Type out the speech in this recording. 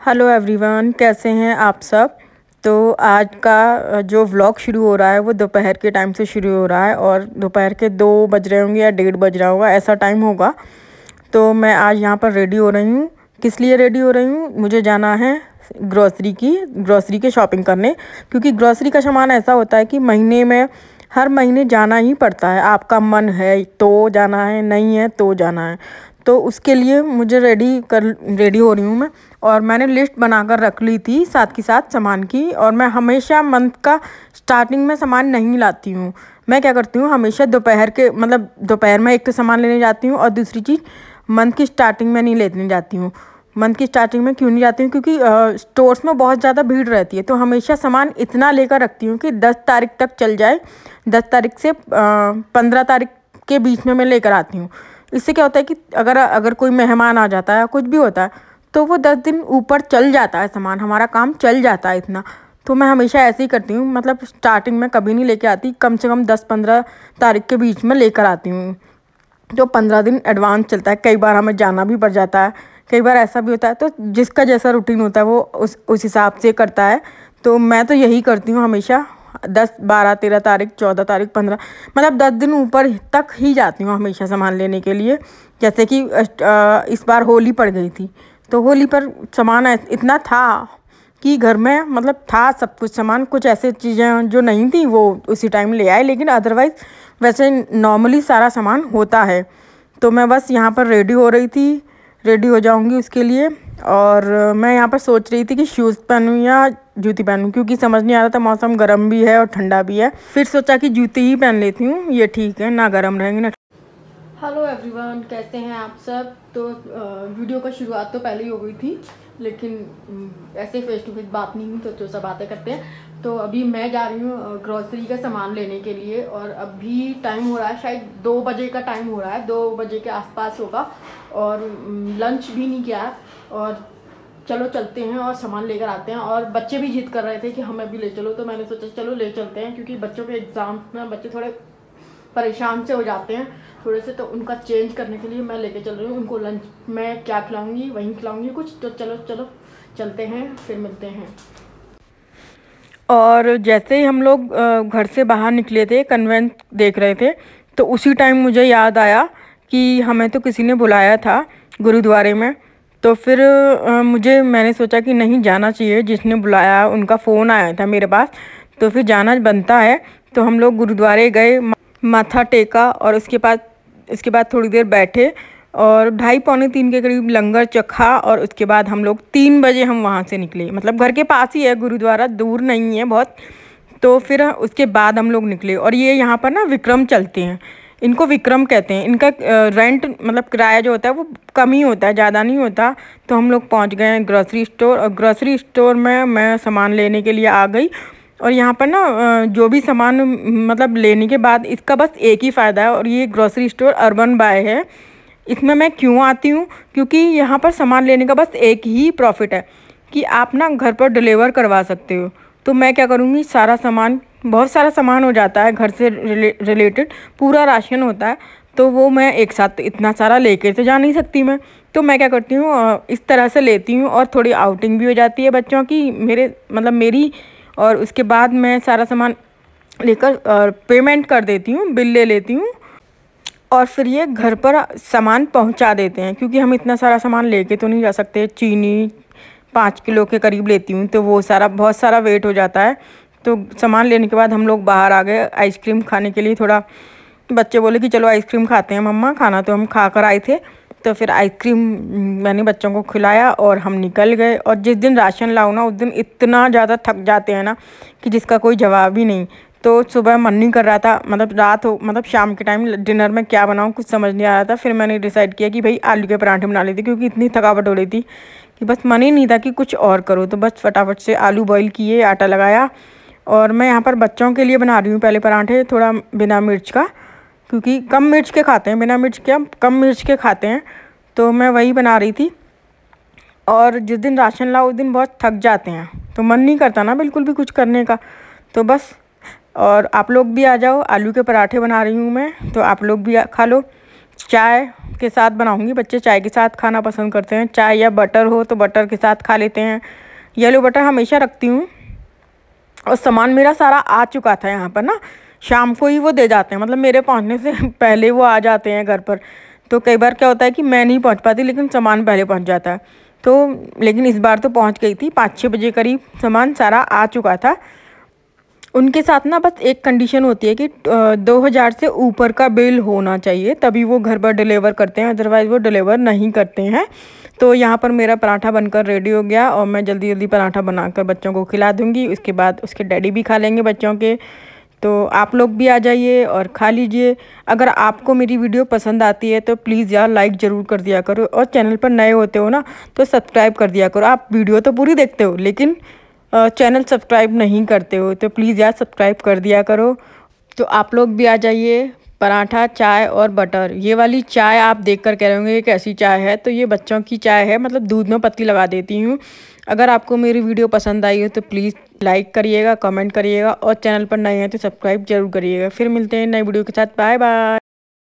Hello everyone, कैसे हैं आप सब। तो आज का जो व्लॉग शुरू हो रहा है वो दोपहर के टाइम से शुरू हो रहा है और दोपहर के 2 बज रहे होंगे या 1:30 बज रहा होगा, ऐसा टाइम होगा। तो मैं आज यहाँ पर रेडी हो रही हूँ। किस लिए रेडी हो रही हूँ? मुझे जाना है ग्रॉसरी की शॉपिंग करने, क्योंकि ग्रॉसरी का सामान ऐसा होता है कि महीने में हर महीने जाना ही पड़ता है। आपका मन है तो जाना है, नहीं है तो जाना है। तो उसके लिए मुझे रेडी हो रही हूँ मैं। और मैंने लिस्ट बनाकर रख ली थी साथ के साथ सामान की। और मैं हमेशा मंथ का स्टार्टिंग में सामान नहीं लाती हूँ। मैं क्या करती हूँ, हमेशा दोपहर में एक तो सामान लेने जाती हूँ और दूसरी चीज़ मंथ की स्टार्टिंग में नहीं लेने जाती हूँ। मंथ की स्टार्टिंग में क्यों नहीं जाती हूँ? क्योंकि स्टोर्स में बहुत ज़्यादा भीड़ रहती है। तो हमेशा सामान इतना लेकर रखती हूँ कि 10 तारीख तक चल जाए। 10 तारीख से 15 तारीख के बीच में मैं लेकर आती हूँ। इससे क्या होता है कि अगर कोई मेहमान आ जाता है, कुछ भी होता है, तो वो 10 दिन ऊपर चल जाता है सामान, हमारा काम चल जाता है इतना। तो मैं हमेशा ऐसे ही करती हूँ, मतलब स्टार्टिंग में कभी नहीं लेके आती, कम से कम 10-15 तारीख के बीच में लेकर आती हूँ। जो 15 दिन एडवांस चलता है। कई बार हमें जाना भी पड़ जाता है, कई बार ऐसा भी होता है। तो जिसका जैसा रूटीन होता है वो उस हिसाब से करता है। तो मैं तो यही करती हूँ हमेशा। 10, 12, 13 तारीख, 14 तारीख, 15, मतलब 10 दिन ऊपर तक ही जाती हूँ हमेशा सामान लेने के लिए। जैसे कि इस बार होली पड़ गई थी, तो होली पर सामान इतना था कि घर में मतलब था सब कुछ सामान। कुछ ऐसे चीज़ें जो नहीं थी वो उसी टाइम ले आए, लेकिन अदरवाइज़ वैसे नॉर्मली सारा सामान होता है। तो मैं बस यहाँ पर रेडी हो रही थी, रेडी हो जाऊँगी उसके लिए। और मैं यहाँ पर सोच रही थी कि शूज़ पहनूँ या जूती पहनूँ, क्योंकि समझ नहीं आ रहा था। मौसम गर्म भी है और ठंडा भी है। फिर सोचा कि जूती ही पहन लेती हूँ, ये ठीक है, ना गर्म रहेंगे ना। हेलो एवरीवन, कैसे हैं आप सब। तो वीडियो का शुरुआत तो पहले ही हो गई थी, लेकिन ऐसे फेस टू फेस बात नहीं हुई, तो सब बातें करते हैं। तो अभी मैं जा रही हूँ ग्रॉसरी का सामान लेने के लिए। और अभी टाइम हो रहा है, शायद 2 बजे का टाइम हो रहा है, 2 बजे के आसपास होगा। और लंच भी नहीं किया। और चलो चलते हैं और सामान लेकर आते हैं। और बच्चे भी जिद कर रहे थे कि हमें भी ले चलो, तो मैंने सोचा चलो ले चलते हैं, क्योंकि बच्चों के एग्ज़ाम में बच्चे थोड़े परेशान से हो जाते हैं थोड़े से। तो उनका चेंज करने के लिए मैं लेके चल रही हूँ उनको। लंच में क्या खिलाऊंगी, वहीं खिलाऊंगी कुछ। तो चलो चलते हैं, फिर मिलते हैं। और जैसे ही हम लोग घर से बाहर निकले थे, कन्वेंट देख रहे थे, तो उसी टाइम मुझे याद आया कि हमें तो किसी ने बुलाया था गुरुद्वारे में। तो फिर मैंने सोचा कि नहीं, जाना चाहिए। जिसने बुलाया उनका फ़ोन आया था मेरे पास, तो फिर जाना बनता है। तो हम लोग गुरुद्वारे गए, माथा टेका और उसके बाद थोड़ी देर बैठे और 2:30-3 के करीब लंगर चखा। और उसके बाद हम लोग 3 बजे हम वहाँ से निकले। मतलब घर के पास ही है गुरुद्वारा, दूर नहीं है बहुत। तो फिर उसके बाद हम लोग निकले। और ये यहाँ पर ना विक्रम चलते हैं, इनको विक्रम कहते हैं। इनका रेंट मतलब किराया जो होता है वो कम ही होता है, ज़्यादा नहीं होता। तो हम लोग पहुँच गए ग्रॉसरी स्टोर। और ग्रॉसरी स्टोर में मैं सामान लेने के लिए आ गई। और यहाँ पर ना जो भी सामान मतलब लेने के बाद इसका बस एक ही फ़ायदा है, और ये ग्रॉसरी स्टोर अर्बन बाय है। इसमें मैं क्यों आती हूँ? क्योंकि यहाँ पर सामान लेने का बस एक ही प्रॉफिट है कि आप ना घर पर डिलीवर करवा सकते हो। तो मैं क्या करूँगी, बहुत सारा सामान हो जाता है घर से रिलेटेड, पूरा राशन होता है। तो वो मैं एक साथ इतना सारा लेकर तो जा नहीं सकती मैं। तो मैं क्या करती हूँ, इस तरह से लेती हूँ और थोड़ी आउटिंग भी हो जाती है बच्चों की, मेरी। और उसके बाद मैं सारा सामान लेकर पेमेंट कर देती हूँ, बिल ले लेती हूँ। और फिर ये घर पर सामान पहुँचा देते हैं, क्योंकि हम इतना सारा सामान लेके तो नहीं जा सकते। चीनी 5 किलो के करीब लेती हूँ, तो वो बहुत सारा वेट हो जाता है। तो सामान लेने के बाद हम लोग बाहर आ गए आइसक्रीम खाने के लिए। थोड़ा बच्चे बोले कि चलो आइसक्रीम खाते हैं मम्मा। खाना तो हम खा कर आए थे। तो फिर आइसक्रीम मैंने बच्चों को खिलाया और हम निकल गए। और जिस दिन राशन लाओ ना, उस दिन इतना ज़्यादा थक जाते हैं ना कि जिसका कोई जवाब ही नहीं। तो सुबह मन नहीं कर रहा था, मतलब शाम के टाइम डिनर में क्या बनाऊँ कुछ समझ नहीं आ रहा था। फिर मैंने डिसाइड किया कि भाई आलू के पराठे बना लेती, क्योंकि इतनी थकावट हो रही थी कि बस मन ही नहीं था कि कुछ और करो। तो बस फटाफट से आलू बॉईल किए, आटा लगाया। और मैं यहाँ पर बच्चों के लिए बना रही हूँ पहले पराठे, थोड़ा बिना मिर्च का, क्योंकि कम मिर्च के खाते हैं, बिना मिर्च के कम मिर्च के खाते हैं। तो मैं वही बना रही थी। और जिस दिन राशन लाओ उस दिन बहुत थक जाते हैं, तो मन नहीं करता ना बिल्कुल भी कुछ करने का। तो बस, और आप लोग भी आ जाओ, आलू के पराठे बना रही हूँ मैं, तो आप लोग भी खा लो। चाय के साथ बनाऊंगी। बच्चे चाय के साथ खाना पसंद करते हैं, चाय या बटर हो तो बटर के साथ खा लेते हैं। येलो बटर हमेशा रखती हूँ। और सामान मेरा सारा आ चुका था यहाँ पर ना, शाम को ही वो दे जाते हैं, मतलब मेरे पहुँचने से पहले वो आ जाते हैं घर पर। तो कई बार क्या होता है कि मैं नहीं पहुँच पाती, लेकिन सामान पहले पहुँच जाता है। तो लेकिन इस बार तो पहुँच गई थी, 5-6 बजे करीब सामान सारा आ चुका था। उनके साथ ना बस एक कंडीशन होती है कि 2000 से ऊपर का बिल होना चाहिए, तभी वो घर पर डिलीवर करते हैं, अदरवाइज़ वो डिलीवर नहीं करते हैं। तो यहाँ पर मेरा पराठा बनकर रेडी हो गया और मैं जल्दी जल्दी पराठा बनाकर बच्चों को खिला दूँगी। उसके बाद उसके डैडी भी खा लेंगे बच्चों के। तो आप लोग भी आ जाइए और खा लीजिए। अगर आपको मेरी वीडियो पसंद आती है तो प्लीज़ यार लाइक ज़रूर कर दिया करो, और चैनल पर नए होते हो ना तो सब्सक्राइब कर दिया करो। आप वीडियो तो पूरी देखते हो लेकिन चैनल सब्सक्राइब नहीं करते हो, तो प्लीज़ यार सब्सक्राइब कर दिया करो। तो आप लोग भी आ जाइए। पराठा, चाय और बटर, ये वाली चाय आप देखकर कह रहे होंगे ये कैसी चाय है, तो ये बच्चों की चाय है, मतलब दूध में पत्ती लगा देती हूँ। अगर आपको मेरी वीडियो पसंद आई हो तो प्लीज़ लाइक करिएगा, कमेंट करिएगा, और चैनल पर नए हैं तो सब्सक्राइब जरूर करिएगा। फिर मिलते हैं नई वीडियो के साथ। Bye bye.